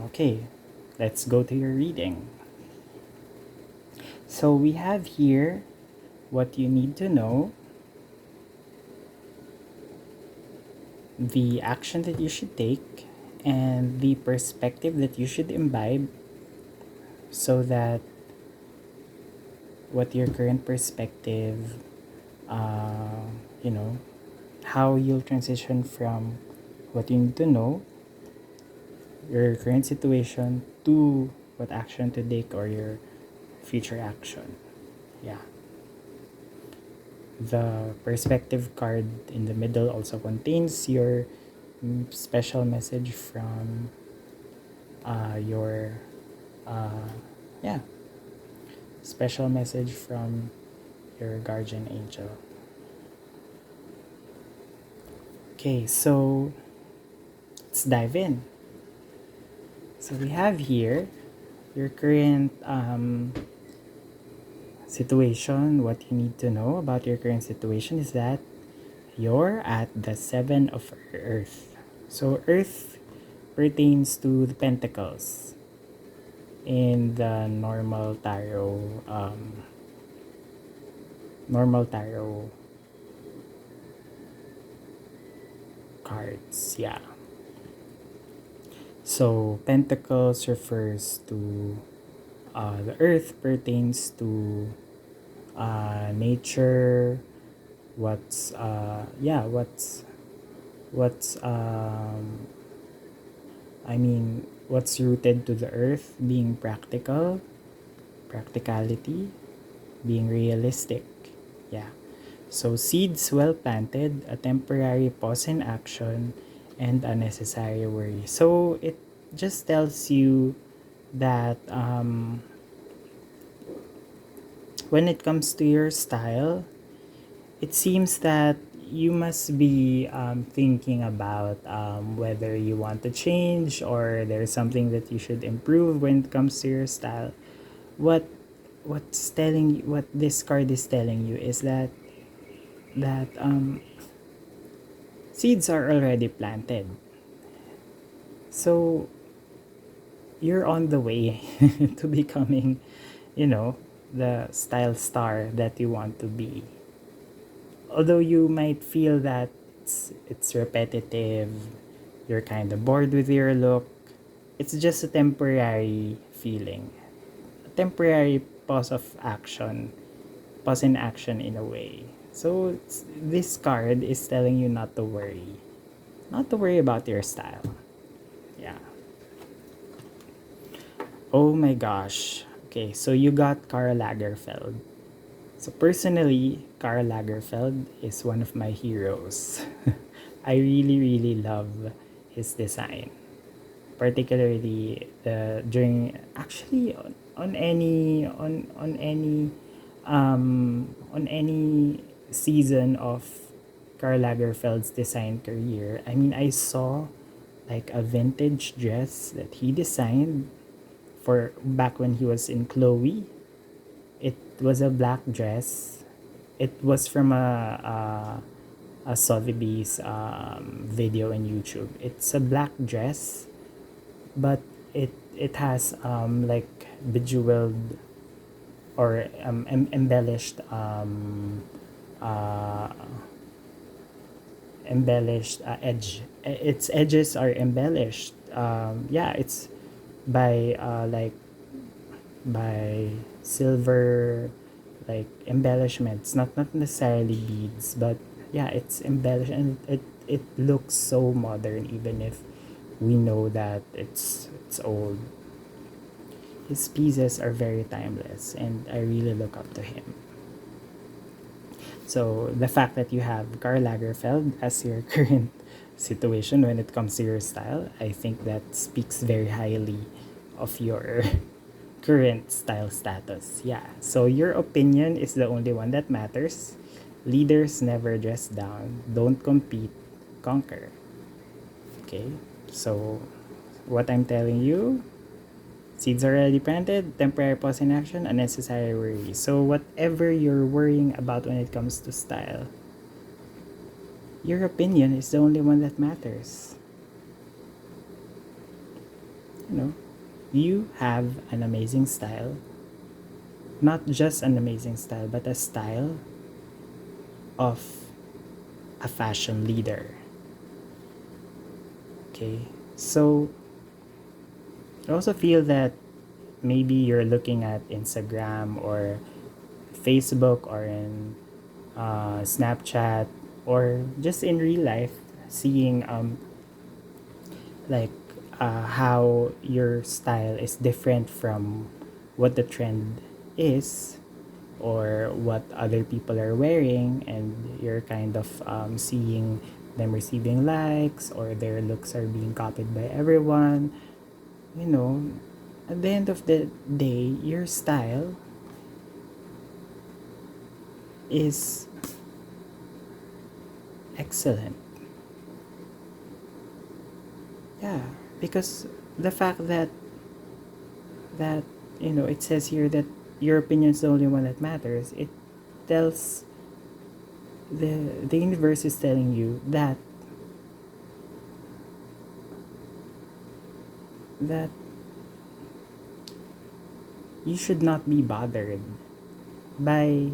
okay, let's go to your reading. So we have here what you need to know, the action that you should take, and the perspective that you should imbibe so that what your current perspective, how you'll transition from what you need to know, your current situation, to what action to take or your future action. Yeah. The perspective card in the middle also contains your special message from special message from your guardian angel. Okay, so let's dive in. So we have here your current situation. What you need to know about your current situation is that you're at the 7 of Earth. So Earth pertains to the Pentacles in the normal tarot cards. Yeah. So Pentacles refers to the Earth pertains to nature, what's what's rooted to the earth, being practicality, being realistic. Yeah. So seeds well planted, a temporary pause in action, and unnecessary worry. So it just tells you that when it comes to your style, it seems that you must be thinking about whether you want to change or there's something that you should improve when it comes to your style. What this card is telling you is that seeds are already planted. So you're on the way to becoming, the style star that you want to be. Although you might feel that it's repetitive, you're kind of bored with your look, it's just a temporary feeling, a temporary pause of action, pause in action in a way. So this card is telling you not to worry, not to worry about your style. Yeah. Oh my gosh. Okay, so you got Karl Lagerfeld. So personally, Karl Lagerfeld is one of my heroes. I really, really love his design, particularly during actually on any season of Karl Lagerfeld's design career. I mean, I saw like a vintage dress that he designed for back when he was in Chloe. It was a black dress. It was from a Sotheby's video on YouTube. It's a black dress, but it has like bejeweled or embellished uh, edge. Its edges are embellished. Yeah, it's by by silver like embellishments, not necessarily beads, but yeah, it's embellished, and it looks so modern even if we know that it's old. His pieces are very timeless, and I really look up to him. So the fact that you have Karl Lagerfeld as your current situation when it comes to your style, I think that speaks very highly of your current style status. Yeah. So your opinion is the only one that matters. Leaders never dress down. Don't compete, conquer. Okay. So what I'm telling you, seeds are already planted, temporary pause in action, unnecessary worry. So whatever you're worrying about when it comes to style, your opinion is the only one that matters. You know, you have an amazing style. Not just an amazing style, but a style of a fashion leader. Okay, so I also feel that maybe you're looking at Instagram or Facebook or in Snapchat or just in real life, seeing like how your style is different from what the trend is or what other people are wearing, and you're kind of seeing them receiving likes or their looks are being copied by everyone. You know, at the end of the day, your style is excellent. Yeah, because the fact that it says here that your opinion is the only one that matters, it tells the universe is telling you that you should not be bothered by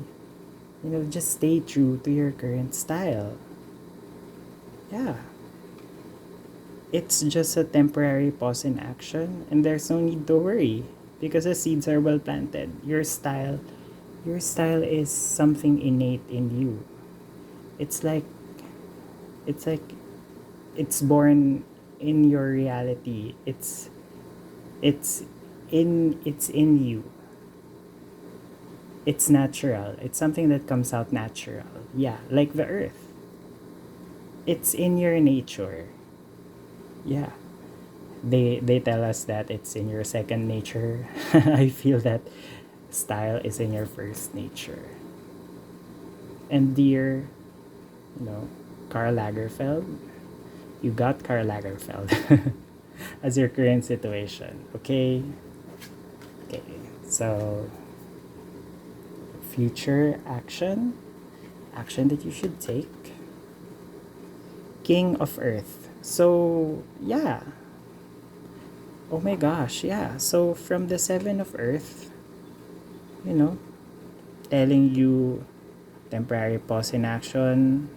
just stay true to your current style. Yeah, it's just a temporary pause in action, and there's no need to worry because the seeds are well planted. Your style is something innate in you. It's like it's like it's born in your reality. It's in you. It's natural. It's something that comes out natural. Yeah, like the earth. It's in your nature. Yeah. They tell us that it's in your second nature. I feel that style is in your first nature. And dear, Karl Lagerfeld, you got Karl Lagerfeld as your current situation. Okay? Okay. So future action that you should take. King of Earth. So yeah. Oh my gosh, yeah. So from the Seven of Earth, telling you temporary pause in action.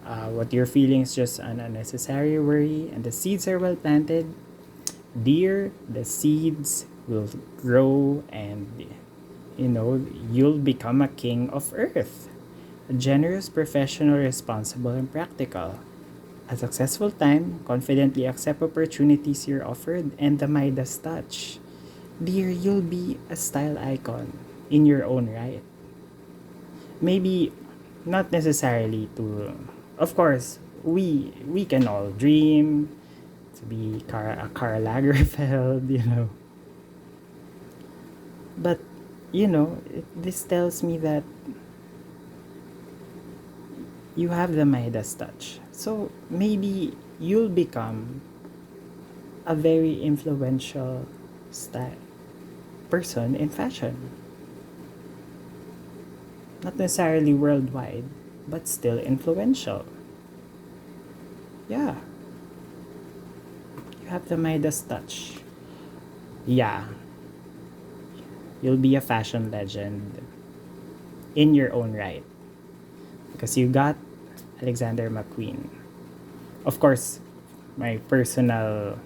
What you're feeling is just an unnecessary worry, and the seeds are well planted. Dear, the seeds will grow and you'll become a king of earth. A generous, professional, responsible, and practical. A successful time, confidently accept opportunities you're offered, and the Midas touch. Dear, you'll be a style icon in your own right. Maybe not necessarily to, of course, we can all dream to be a Karl Lagerfeld, But, this tells me that you have the Midas touch. So maybe you'll become a very influential style person in fashion. Not necessarily worldwide, but still influential. Yeah. You have the Midas touch. Yeah. You'll be a fashion legend in your own right. Because you got Alexander McQueen. Of course, my personally,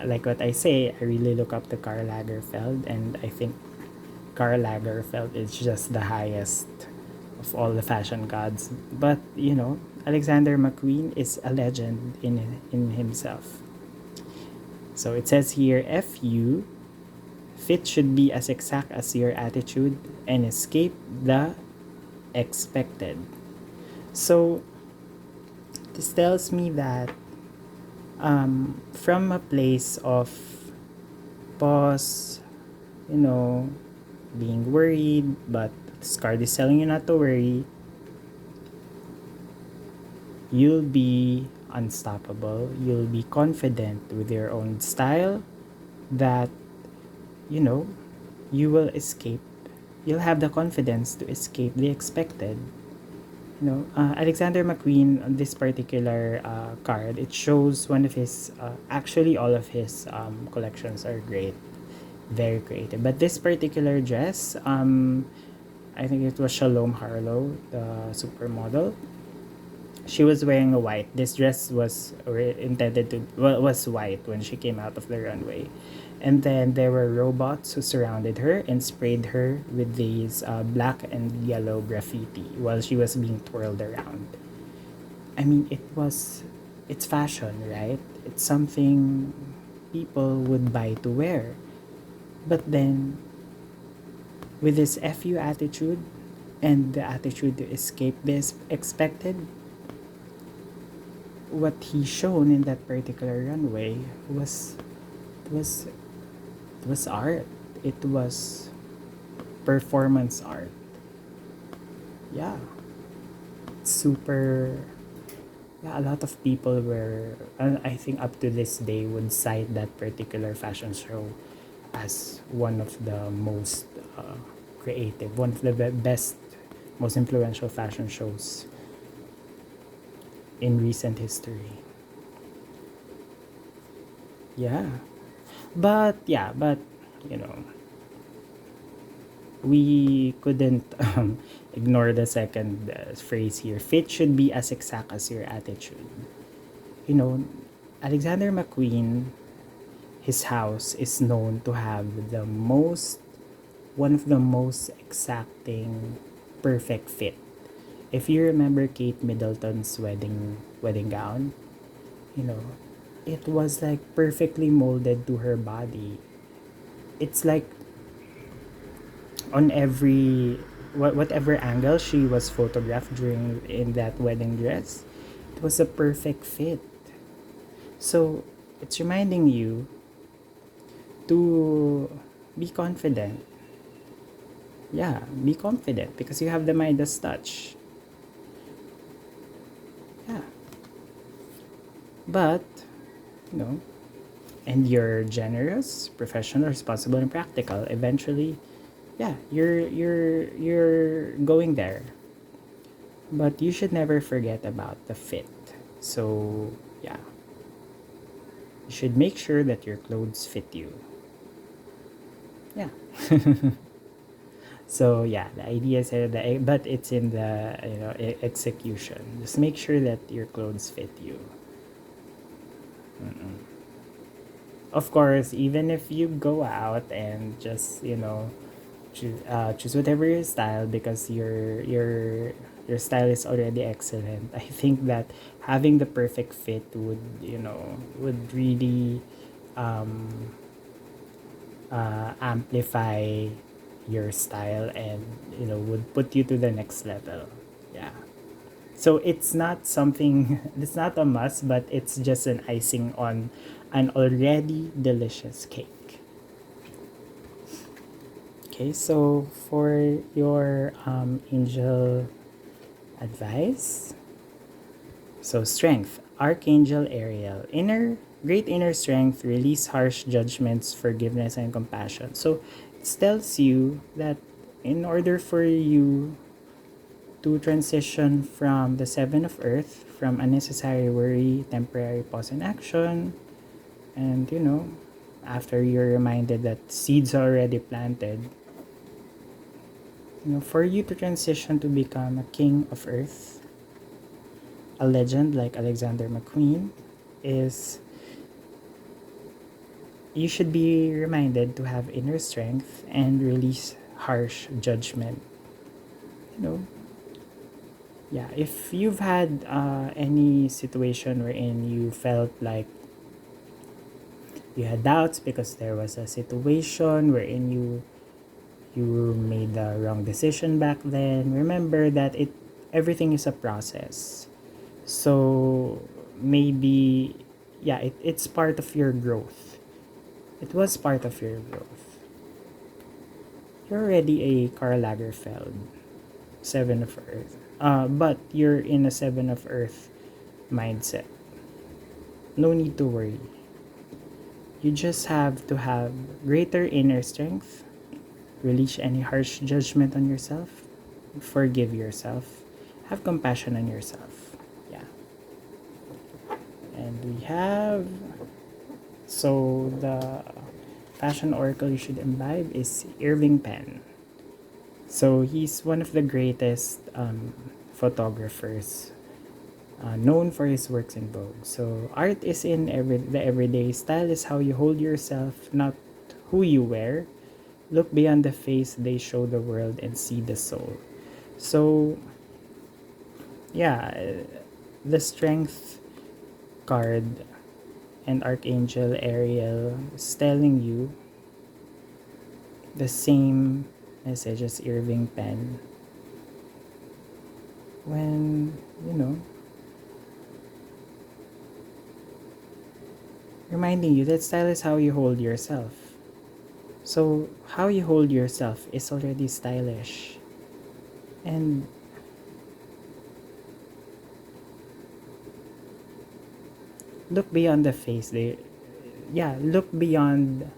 like what I say, I really look up to Karl Lagerfeld, and I think Karl Lagerfeld is just the highest of all the fashion gods. But Alexander McQueen is a legend in himself. So it says here, FU, fit should be as exact as your attitude and escape the expected. So this tells me that from a place of pause, being worried, but this card is telling you not to worry. You'll be unstoppable. You'll be confident with your own style that, you will escape. You'll have the confidence to escape the expected. Alexander McQueen, on this particular card, it shows one of his, actually all of his collections are great. Very creative. But this particular dress, I think it was Shalom Harlow, the supermodel. She was wearing a white. This dress was was white when she came out of the runway. And then there were robots who surrounded her and sprayed her with these black and yellow graffiti while she was being twirled around. I mean, it's fashion, right? It's something people would buy to wear. But then, with this FU attitude and the attitude to escape this expected, what he shown in that particular runway was art. It was performance art. Yeah. Super. Yeah, a lot of people were, I think up to this day, would cite that particular fashion show as one of the most creative, one of the best, most influential fashion shows in recent history. Yeah. But we couldn't ignore the second phrase here. Fit should be as exact as your attitude. Alexander McQueen, his house is known to have one of the most exacting, perfect fit. If you remember Kate Middleton's wedding gown, it was like perfectly molded to her body. It's like on every whatever angle she was photographed during in that wedding dress, it was a perfect fit. So it's reminding you to be confident. Yeah, be confident because you have the Midas touch. Yeah. But, and you're generous, professional, responsible, and practical. Eventually, yeah, you're going there. But you should never forget about the fit. So, yeah. You should make sure that your clothes fit you. Yeah. So yeah, the idea is but it's in the execution. Just make sure that your clothes fit you. of course, even if you go out and just, choose whatever your style because your style is already excellent. I think that having the perfect fit would really um, amplify your style, and would put you to the next level. Yeah. So it's not something, it's not a must, but it's just an icing on an already delicious cake. Okay, so for your angel advice, so strength, Archangel Ariel, great inner strength, release harsh judgments, forgiveness, and compassion. So it tells you that in order for you to transition from the Seven of Earth, from unnecessary worry, temporary pause in action, and after you're reminded that seeds are already planted, for you to transition to become a king of Earth, a legend like Alexander McQueen, is you should be reminded to have inner strength and release harsh judgment. You know, yeah, if you've had any situation wherein you felt like you had doubts because there was a situation wherein you made the wrong decision back then, remember that everything is a process. So maybe, yeah, it's part of your growth. It was part of your growth. You're already a Karl Lagerfeld, Seven of Earth. But you're in a Seven of Earth mindset. No need to worry. You just have to have greater inner strength, release any harsh judgment on yourself, forgive yourself, have compassion on yourself. Yeah. And we have, so the fashion oracle you should imbibe is Irving Penn. So he's one of the greatest photographers, known for his works in Vogue. So art is in the everyday. Style is how you hold yourself, not who you wear. Look beyond the face, they show the world and see the soul. So yeah, the strength card and Archangel Ariel is telling you the same message as Irving Penn. When, reminding you that style is how you hold yourself. So, how you hold yourself is already stylish. And look beyond the face. Look beyond,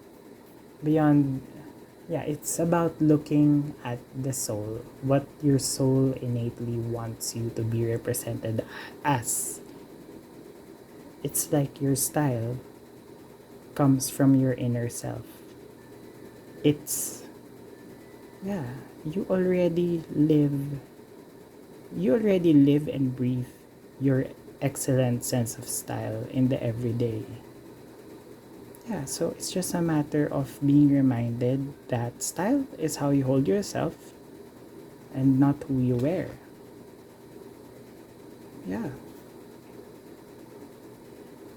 it's about looking at the soul, what your soul innately wants you to be represented as. It's like your style comes from your inner self. It's, you already live and breathe your excellent sense of style in the everyday. Yeah, so it's just a matter of being reminded that style is how you hold yourself and not who you wear. Yeah.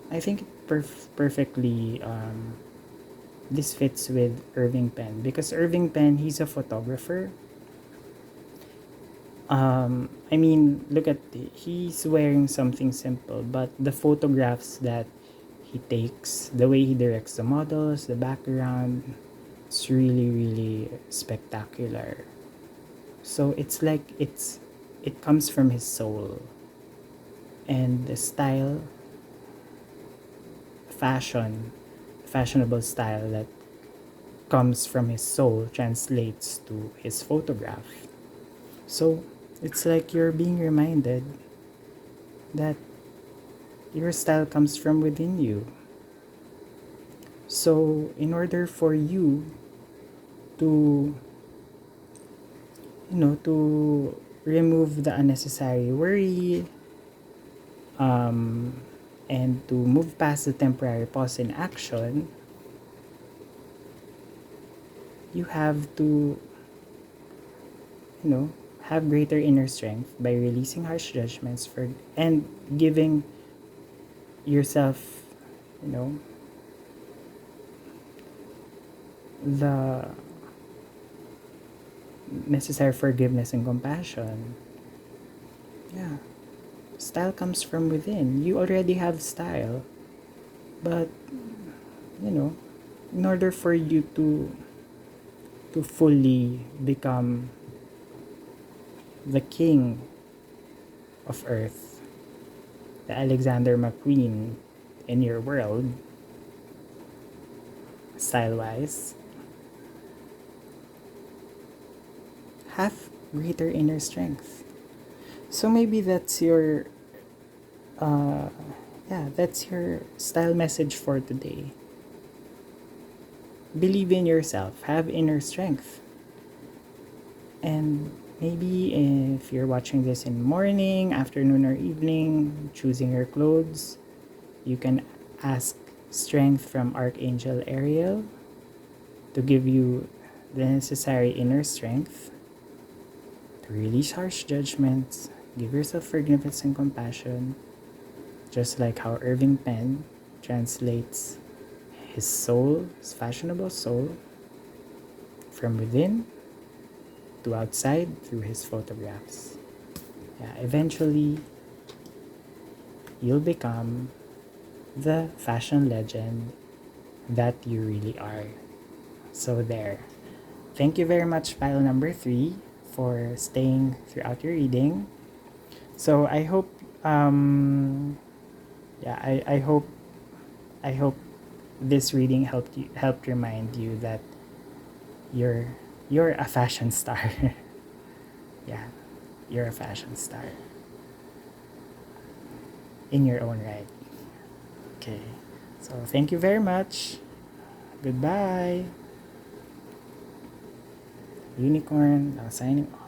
I think it perfectly this fits with Irving Penn, because Irving Penn, he's a photographer. I mean, he's wearing something simple, but the photographs that he takes, the way he directs the models, the background, it's really, really spectacular. So it's like it comes from his soul. And the style, fashionable style that comes from his soul translates to his photograph. So it's like you're being reminded that your style comes from within you. So in order for you to to remove the unnecessary worry, and to move past the temporary pause in action, you have to, have greater inner strength by releasing harsh judgments and giving yourself, you know, the necessary forgiveness and compassion. Yeah. Style comes from within. You already have style. But, in order for you to fully become the king of Earth, the Alexander McQueen in your world, style-wise, have greater inner strength. So maybe that's your that's your style message for today. Believe in yourself, have inner strength. And maybe if you're watching this in morning, afternoon, or evening, choosing your clothes, you can ask strength from Archangel Ariel to give you the necessary inner strength to release harsh judgments, give yourself forgiveness and compassion, just like how Irving Penn translates his soul, his fashionable soul, from within to outside through his photographs. Yeah, eventually, you'll become the fashion legend that you really are. So there. Thank you very much, pile number 3, for staying throughout your reading. So I hope, I hope this reading helped remind you that you're a fashion star. Yeah, you're a fashion star in your own right. Okay, so thank you very much. Goodbye. Unicorn, now signing off.